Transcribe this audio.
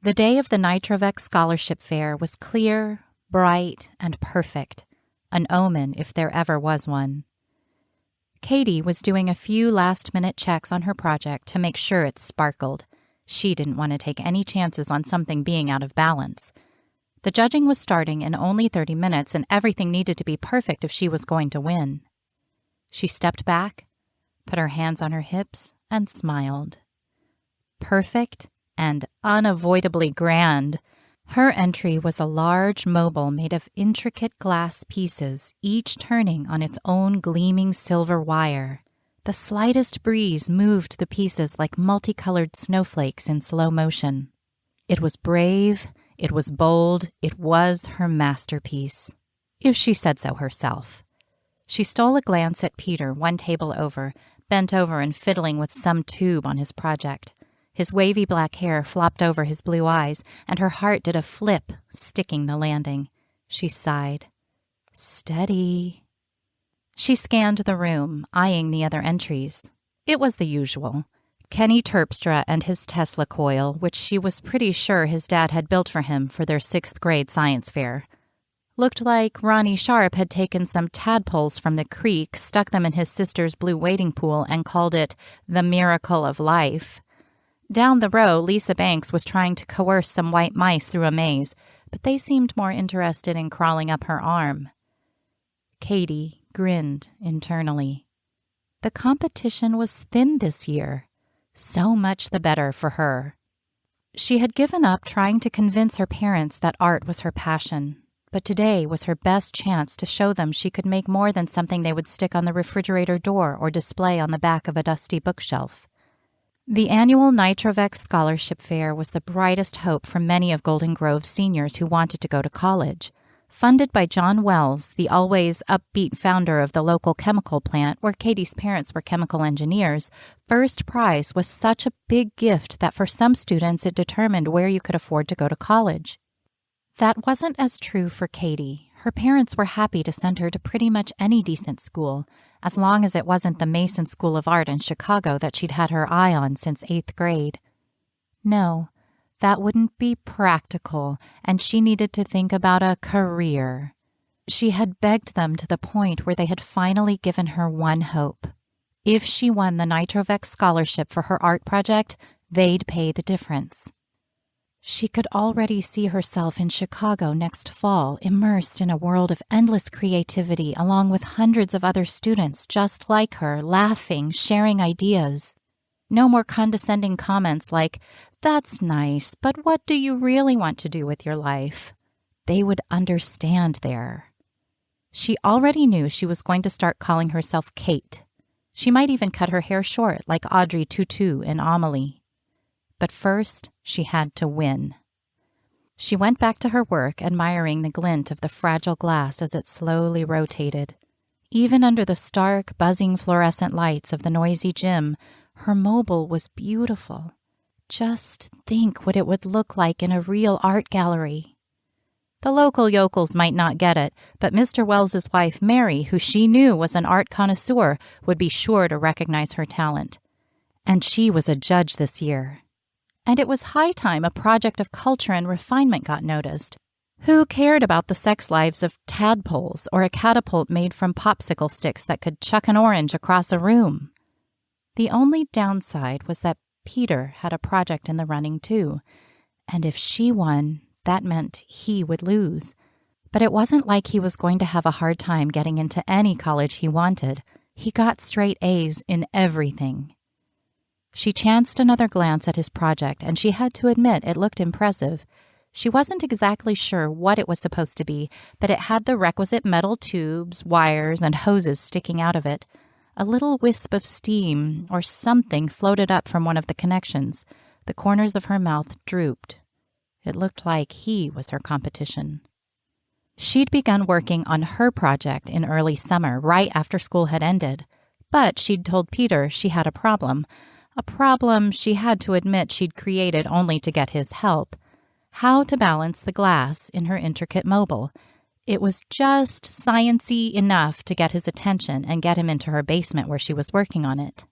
The day of the Nitrovec Scholarship Fair was clear, bright, and perfect, an omen if there ever was one. Katie was doing a few last-minute checks on her project to make sure it sparkled. She didn't want to take any chances on something being out of balance. The judging was starting in only 30 minutes, and everything needed to be perfect if she was going to win. She stepped back, put her hands on her hips, and smiled. Perfect and unavoidably grand. Her entry was a large mobile made of intricate glass pieces, each turning on its own gleaming silver wire. The slightest breeze moved the pieces like multicolored snowflakes in slow motion. It was brave, it was bold, it was her masterpiece, if she said so herself. She stole a glance at Peter, one table over, bent over and fiddling with some tube on his project. His wavy black hair flopped over his blue eyes, and her heart did a flip, sticking the landing. She sighed. Steady. She scanned the room, eyeing the other entries. It was the usual. Kenny Terpstra and his Tesla coil, which she was pretty sure his dad had built for him for their 6th grade science fair. Looked like Ronnie Sharp had taken some tadpoles from the creek, stuck them in his sister's blue wading pool, and called it the miracle of life. Down the row, Lisa Banks was trying to coerce some white mice through a maze, but they seemed more interested in crawling up her arm. Katie grinned internally. The competition was thin this year. So much the better for her. She had given up trying to convince her parents that art was her passion, but today was her best chance to show them she could make more than something they would stick on the refrigerator door or display on the back of a dusty bookshelf. The annual Nitrovec Scholarship Fair was the brightest hope for many of Golden Grove's seniors who wanted to go to college. Funded by John Wells, the always upbeat founder of the local chemical plant where Katie's parents were chemical engineers, first prize was such a big gift that for some students it determined where you could afford to go to college. That wasn't as true for Katie. Her parents were happy to send her to pretty much any decent school, as long as it wasn't the Mason School of Art in Chicago that she'd had her eye on since 8th grade. No, that wouldn't be practical, and she needed to think about a career. She had begged them to the point where they had finally given her one hope. If she won the Nitrovec scholarship for her art project, they'd pay the difference. She could already see herself in Chicago next fall, immersed in a world of endless creativity, along with hundreds of other students just like her, laughing, sharing ideas. No more condescending comments like, "That's nice, but what do you really want to do with your life?" They would understand there. She already knew she was going to start calling herself Kate. She might even cut her hair short like Audrey Tautou in Amelie. But first, she had to win. She went back to her work, admiring the glint of the fragile glass as it slowly rotated. Even under the stark, buzzing fluorescent lights of the noisy gym, her mobile was beautiful. Just think what it would look like in a real art gallery. The local yokels might not get it, but Mr. Wells's wife, Mary, who she knew was an art connoisseur, would be sure to recognize her talent. And she was a judge this year. And it was high time a project of culture and refinement got noticed. Who cared about the sex lives of tadpoles or a catapult made from popsicle sticks that could chuck an orange across a room? The only downside was that Peter had a project in the running too, and if she won, that meant he would lose. But it wasn't like he was going to have a hard time getting into any college he wanted. He got straight A's in everything. She chanced another glance at his project, and she had to admit it looked impressive. She wasn't exactly sure what it was supposed to be, but it had the requisite metal tubes, wires, and hoses sticking out of it. A little wisp of steam or something floated up from one of the connections. The corners of her mouth drooped. It looked like he was her competition. She'd begun working on her project in early summer, right after school had ended. But she'd told Peter she had a problem she had to admit she'd created only to get his help. How to balance the glass in her intricate mobile. It was just science-y enough to get his attention and get him into her basement where she was working on it.